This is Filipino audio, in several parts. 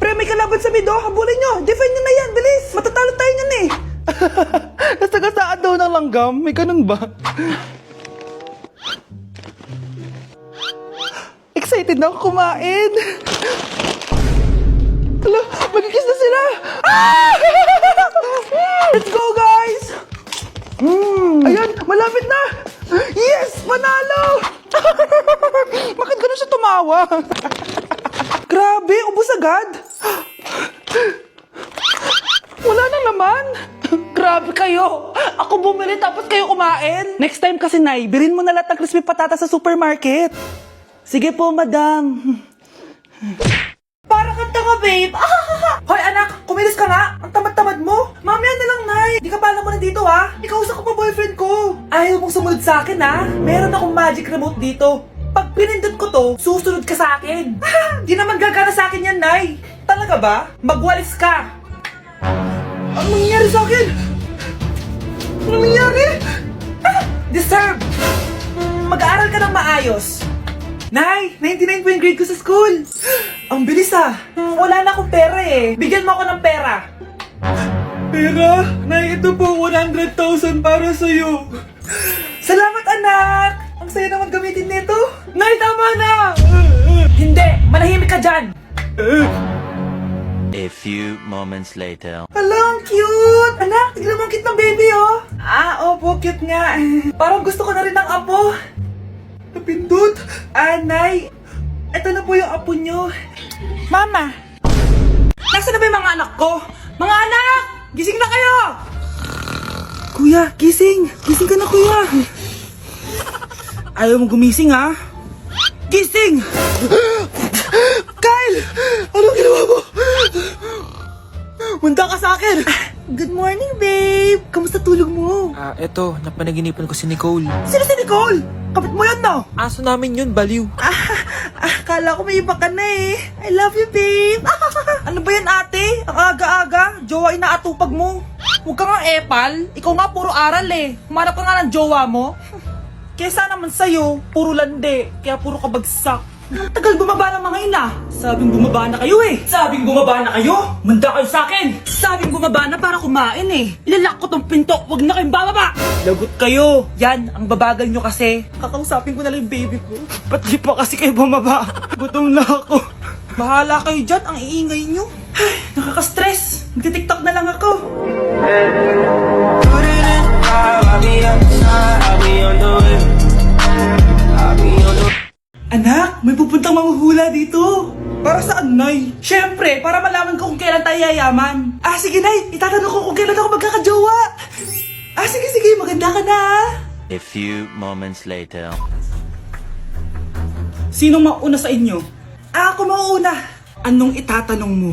Pre, may kalaban sa mid, oh. Habulin nyo. Defend nyo na yan. Bilis. Matatalo tayo nyan eh. Nasagasaan daw ng langgam. May ganun ba? Excited na ako kumain. Hala, magkikis na sila. Ah! Let's go, guys. Ayan, malapit na. Yes, panalo. Bakit ganun siya tumawa? Grabe, ubos agad. Wala na naman. Grabe kayo. Ako bumili tapos kayo kumain. Next time kasi, Nay, bilhin mo na lahat ng crispy patata sa supermarket. Sige po, madam. Para kang tanga, babe. Hoy, anak, kumilos ka nga. Ang tamad-tamad mo. Mamaya na lang, Nay. Di ka pala mo nandito, ha? Ikausap ko pa boyfriend ko. Ayaw mong sumunod sa akin, ha? Meron akong magic remote dito. Pag pinindot ko to, susunod ka sa akin. Di naman gagana sa akin yan, Nay. Talaga ba? Magwalis ka. Ano nangyayari sa akin? Ano nangyayari? Deserve. Mag-aaral ka ng maayos. Nay, 99 po yung grade ko sa school. Ang bilis ah. Wala na akong pera eh. Bigyan mo ako ng pera. Pera? Nay, ito po 100,000 para sa'yo. Salamat, anak. Ang saya naman gamitin nito. Nay, tama na. Hindi, manahimik ka dyan. A few moments later. Hala, ang cute! Anak, tignan mo ang cute ng baby, oh! Opo, cute nga. Parang gusto ko na rin ng apo. Napindot! Nay, ito na po yung apo nyo. Mama! Nasaan na ba yung mga anak ko? Mga anak! Gising na kayo! Kuya, gising! Gising ka na, kuya! Ayaw mo gumising, ha? Gising! Kyle! Anong ginawa mo? Munda ka sa akin! Good morning, babe! Kamusta tulog mo? Eto, napanaginipan ko si Nicole. Sino si Nicole? Kapit mo yun, no? Aso namin yun, baliw. Kala ko may iba ka na eh. I love you, babe! Ano ba yan, ate? Ang aga-aga. Jowa inaatupag mo. Huwag ka nga epal. Ikaw nga puro aral eh. Humanap ka nga ng jowa mo. Kesa naman sa'yo, puro lande. Kaya puro kabagsak. Ang tagal bumaba ng mga ina. Sabing bumaba na kayo eh. Sabing bumaba na kayo. Manda kayo sa akin. Sabing bumaba na para kumain eh. Ilalak ko tong pinto. Huwag na kayong bababa. Lagot kayo. Yan, ang babagal nyo kasi. Kakausapin ko na lang yung baby ko. Ba't di pa kasi kayo bumaba? Gutom na ako. Bahala kayo dyan. Ang iingay nyo. Ay, nakaka-stress. Magti-tiktok na lang ako. Anak, may pupuntang manghuhula dito. Para saan, Nay? Siyempre, para malaman ko kung kailan tayo yayaman. Sige, Nay. Itatanong ko kung kailan ako magkakajowa. Sige. Maganda ka na. A few moments later. Sinong mauna sa inyo? Ako mauna. Anong itatanong mo?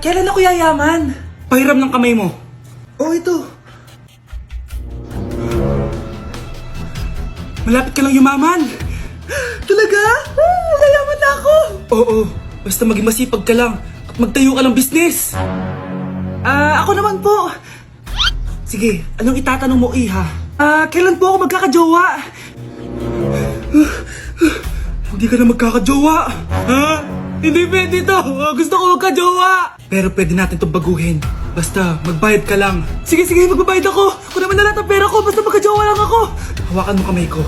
Kailan ako yayaman? Pahiram ng kamay mo. Ito. Malapit ka lang yumaman. Talaga? Mayaman na ako. Oo, basta maging masipag ka lang at magtayo ka ng business. Ako naman po. Sige, anong itatanong mo, Iha? Kailan po ako magkakajowa? Hindi ka na magkakajowa. Hindi pwede to. Gusto ko magkajowa. Pero pwede natin itong baguhin. Basta, magbayad ka lang. Sige, magbabayad ako. Kung naman na lahat ang pera ko, basta magkajowa lang ako. Hawakan mo kamay ko.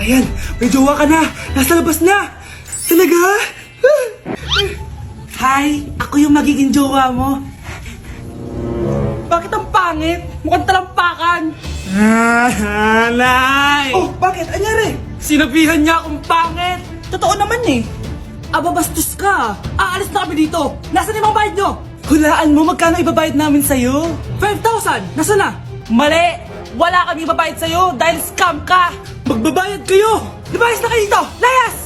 Ayan, may jowa ka na. Nasa labas na. Talaga? Hi, ako yung magiging jowa mo. Bakit ang pangit? Mukhang talampakan. Nay! Bakit? Anyari? Sinabihan niya akong pangit. Totoo naman eh. Bastos ka. Aalis na kami dito. Nasaan yung mga bayad nyo? Hulaan mo magkano ibabayad namin sa'yo? 5,000! Nasaan na? Mali! Wala kami ibabayad sa'yo dahil scam ka! Magbabayad kayo! Lumayas na kayo dito! Layas!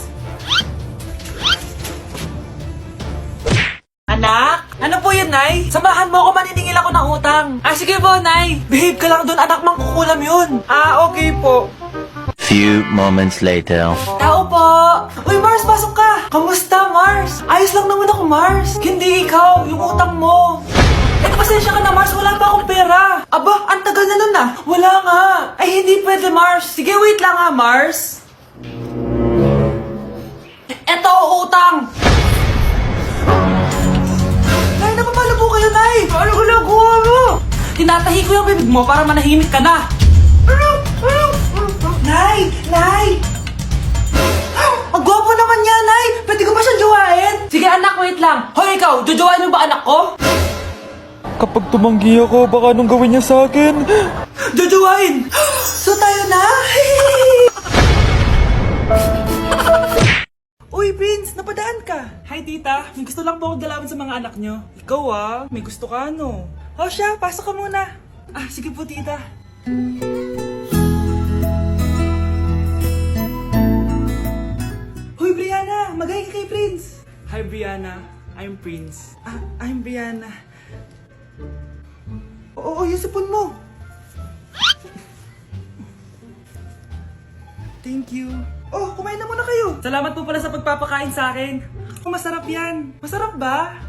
Anak? Ano po yun, Nay? Samahan mo ako, maniningil ako ng utang. Sige po, Nay. Behave ka lang doon, anak, mangkukulam yun. Okay po. Few moments later. Tao po! Uy, Mars, pasok ka! Kamusta, Mars? Ayos lang naman ako, Mars. Hindi ikaw, yung utang mo. Pasensya ka na, Mars. Wala pa akong pera. Ang tagal na nun ah. Wala nga. Ay, hindi pwede, Mars. Sige, wait lang ha, Mars. Eto, utang. Nay, napapalo po kayo, Nay. Ano ginagawa mo? Tinatahi ko yung bibig mo para manahimik ka na. Nay! Nay! Ang gwapo naman niya, Nay! Pwede ko ba siyang jowain? Sige anak, wait lang. Hoy ikaw, jojowain mo ba anak ko? Kapag tumanggi ako, baka anong gawin niya sa akin? Jojowain! So tayo na? Uy, Prince, napadaan ka. Hi, tita. May gusto lang po akong dalawin sa mga anak nyo. Ikaw may gusto ka, no? O siya, pasok ka muna. Ah, sige po, tita. Hoy, Brianna! Magay ka kay Prince! Hi, Brianna. I'm Prince. Ah, I'm Brianna. Oo, yung sipon mo. Thank you. Oh, kumain na muna kayo. Salamat po pala sa pagpapakain sa akin. Oh, masarap yan. Masarap ba?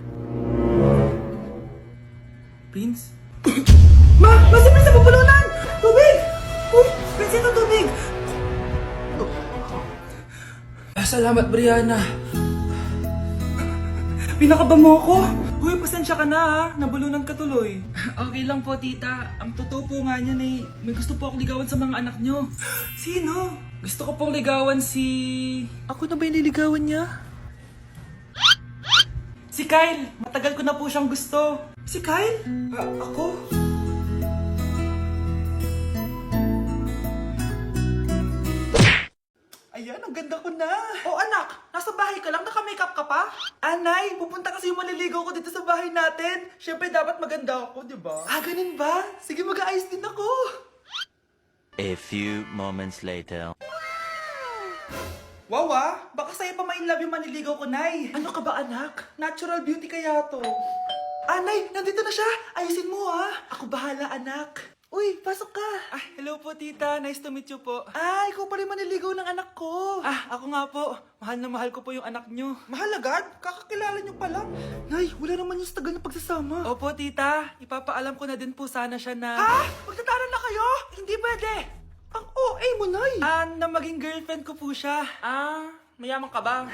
Prince? Si Prince na pupulunan! Tubig! Uy, Prince, ito tubig! Salamat, Brianna. Pinakaba mo ako. Uy, pasensya ka na ha. Nabulunan ka tuloy. Okay lang po, tita. Ang totoo po nga niyan eh, may gusto po akong ligawan sa mga anak nyo. Sino? Gusto ko pong ligawan si... Ako na ba yung niligawan niya? Si Kyle. Matagal ko na po siyang gusto. Si Kyle? Ako? Ayan, ang ganda ko na. Oh anak, nasa bahay ka lang, naka-makeup ka pa? Anay, pupunta kasi yung maliligaw ko dito sa bahay natin. Siyempre dapat maganda ako, di ba? Ah, ganun ba? Sige, mag-aayos din ako. A few moments later. Wow baka sa'yo pa ma-inlove yung maniligaw ko, Nay. Ano ka ba anak? Natural beauty kaya to. Nay, nandito na siya. Ayusin mo Ako bahala anak. Uy, pasok ka. Hello po tita. Nice to meet you po. Ikaw pa rin maniligaw ng anak ko. Ako nga po. Mahal na mahal ko po yung anak nyo. Mahal agad? Kakakilala nyo pa lang. Nay, wala naman yung tagal na pagsasama. Opo tita. Ipapaalam ko na din po sana siya na... Magtataran na kayo? Hindi pwede. Ang OA mo, Nay. Na maging girlfriend ko po siya. Mayaman ka ba?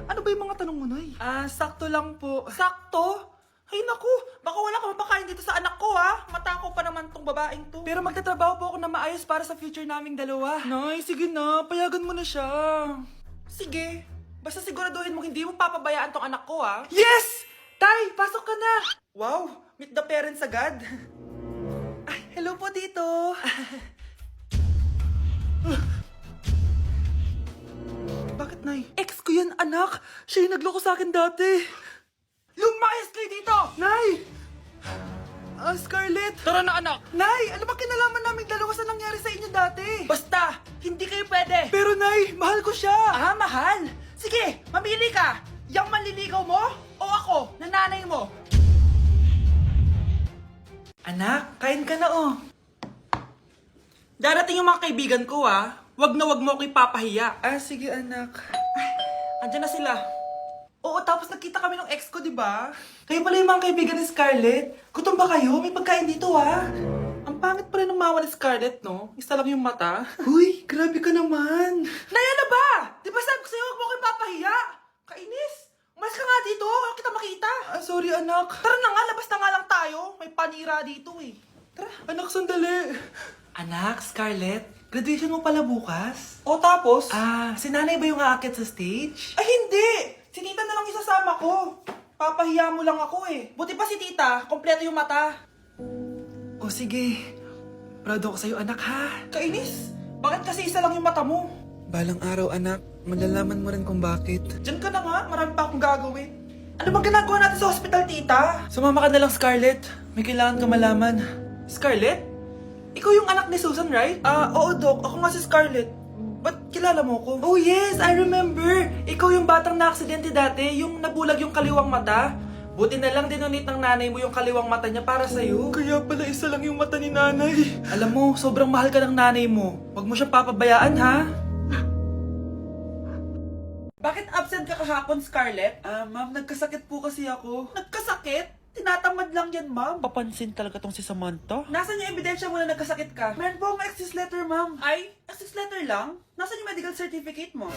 Ano ba yung mga tanong mo, Nay? Sakto lang po. Sakto? Ay naku, baka wala ka mapakain dito sa anak ko Matako pa naman tong babaeng to. Pero magtatrabaho po ako na maayos para sa future naming dalawa. Nay, sige na, payagan mo na siya. Sige, basta siguraduhin mo hindi mo papabayaan tong anak ko Yes! Tay, pasok ka na. Wow, meet the parents agad. Hello po dito. Bakit, Nay? Ex ko yan, anak. Siya yung nagloko sa akin dati. Lumayas kayo dito! Nay! Scarlett! Tara na anak! Nay! Ano ba kinalaman namin dalawa sa nangyari sa inyo dati? Basta! Hindi kayo pwede! Pero Nay, mahal ko siya! Mahal? Sige, mamili ka! Yang manliligaw mo o ako, na nanay mo? Anak, kain ka na Darating yung mga kaibigan ko Wag na wag mo ako ipapahiya. Sige anak. Andyan na sila. Oo, tapos nakita kami ng ex ko, di ba? Kayo pala yung mga kaibigan ni Scarlett. Gutom ba kayo? May pagkain dito, Ang pangit pa rin ng mama ni Scarlett, no? Isa lang yung mata. Uy, grabe ka naman. Naya na ba? Di ba sabi ko sa'yo, huwag mo ko ipapahiya? Kainis. Umalis ka nga dito. Huwag kita makita. Sorry, anak. Tara na nga, labas na nga lang tayo. May panira dito, Tara. Anak, sandali. Anak, Scarlett, graduation mo pala bukas? O tapos? Si nanay ba yung aakit sa stage? Hindi! Si tita na lang isasama ko. Papahiya mo lang ako Buti pa si tita, kompleto yung mata. O sige, proud ako sa'yo anak Kainis, bakit kasi isa lang yung mata mo? Balang araw anak, malalaman mo rin kung bakit. Diyan ka na nga, marami pa akong gagawin. Ano bang ginagawa natin sa hospital, tita? Sumama ka na lang, Scarlett. May kailangan ka malaman. Scarlett? Ikaw yung anak ni Susan, right? Oo, Doc. Ako nga si Scarlett. Ba't kilala mo ko? Oh yes, I remember! Ikaw yung batang na-aksidente dati, yung nabulag yung kaliwang mata. Buti na lang dinonate ng nanay mo yung kaliwang mata niya para sa'yo. Kaya pala isa lang yung mata ni nanay. Alam mo, sobrang mahal ka ng nanay mo. Huwag mo siyang papabayaan, Bakit absent ka kahapon, Scarlett? Ma'am, nagkasakit po kasi ako. Nagkasakit? Tinatamad lang yan, ma'am. Papansin talaga tong si Samantha. Nasaan yung ebidensya mo na nagkasakit ka? Meron po akong excuse letter, ma'am. Ay, excuse letter lang? Nasaan yung medical certificate mo?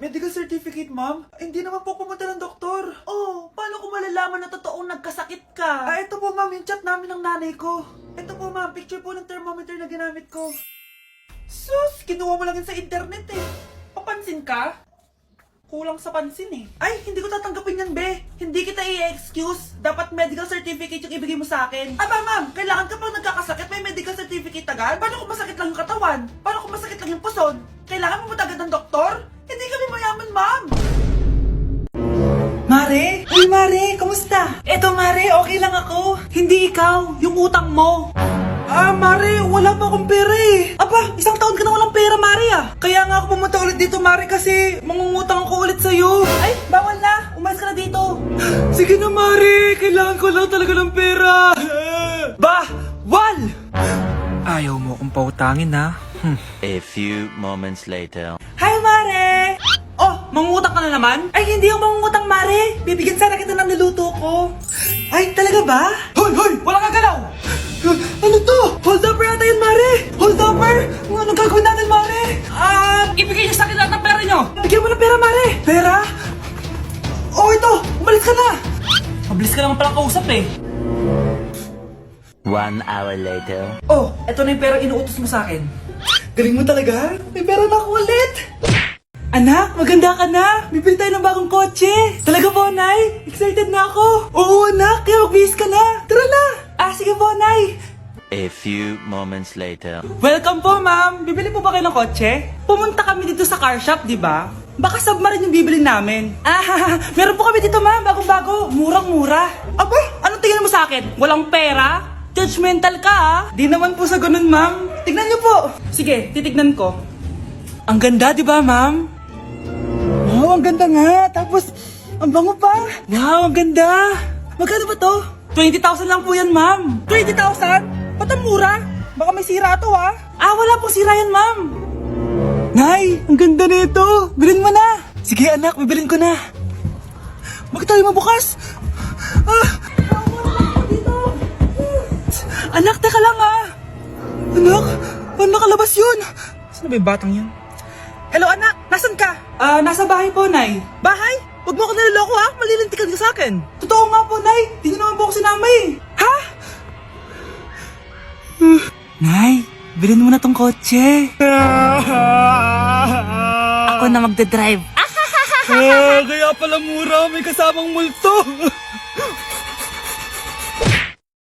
Medical certificate, ma'am? Hindi naman po pumunta ng doktor. Oh, paano ko malalaman na totoong nagkasakit ka? Ah, ito po, ma'am, yung chat namin ng nanay ko. Ito po, ma'am, picture po ng thermometer na ginamit ko. Sus, kinuha mo lang yun sa internet eh. Papansin ka? Kulang sa pansin eh. Ay, hindi ko tatanggapin yan, be. Hindi kita i-excuse. Dapat medical certificate yung ibigay mo sa akin. Aba, ma'am, kailangan kapag nagkakasakit, may medical certificate agad? Paano kung masakit lang yung katawan? Paano kung masakit lang yung puson? Kailangan mo agad ng doktor? Hindi kami mayaman, ma'am. Mare? Uy, Mare, kamusta? Eto, Mare, okay lang ako. Hindi ikaw, yung utang mo. Ah, Mare, wala pa akong pera eh. Aba, isang taon ka na walang pera, Mare ah. Kaya nga ako pumunta ulit dito, Mare, kasi mangungutang ako ulit sa'yo. Ay, bawal na. Umalis ka na dito. Sige na, Mare. Kailangan ko lang talaga ng pera. Bawal! Ayaw mo akong pautangin ha. A few moments later. Hi, Mare! Oh, mangungutang ka na naman? Ay, hindi ako mangungutang, Mare. Bibigyan sana kita ng niluto ko. Ay, talaga ba? Hoy, hoy! Wala kang galaw! Ano to? Hold upper yata yun, Mare! Hold upper? Anong gagawin natin, Mare? Ibigay niyo sa akin lahat ng pera niyo! Bigyan mo ng pera, Mare! Pera? Oh, ito! Umalis ka na! Mabilis ka naman palang kausap eh. 1 hour later. Oh, eto na yung pera inuutos mo sa akin. Galing mo talaga? May pera na ako ulit! Anak, maganda ka na! Bibili tayo ng bagong kotse! Talaga po, Nay? Excited na ako! Oo, anak! Kaya magbihis ka na! Tara na! Ah, sige po, Nay! A few moments later. Welcome po, ma'am! Bibili po ba kayo ng kotse? Pumunta kami dito sa car shop, di ba? Baka submarine yung bibili namin. Ah, meron po kami dito, ma'am! Bagong-bago! Murang-mura! Aba, anong tingin mo sa akin? Walang pera? Judgmental ka, ah! Di naman po sa ganun, ma'am. Tignan niyo po! Sige, titignan ko. Ang ganda, di ba, ma'am? Wow, ang ganda nga. Tapos, ang bango pa. Wow, ang ganda. Magkano ba to? 20,000 lang po yan, ma'am. 20,000? Ba't ang mura? Baka may sira to, ha? Ah, wala pong sira yan, ma'am. Nay, ang ganda nito. Bilhin mo na. Sige, anak, bibilin ko na. Bakit tayo mabukas? Anak, teka lang, ha? Anak, paano nakalabas yun? Saan na ba yung batang yun? Hello, anak! Nasaan ka? Nasa bahay po, Nay. Bahay? Huwag mo ako niloloko, ha? Malilintikan ka sa akin. Totoo nga po, Nay. Di niyo naman po ako sinama, eh. Ha? Nay, bilhin mo na tong kotse. Ako na magdadrive. Kaya pala mura, may kasamang multo.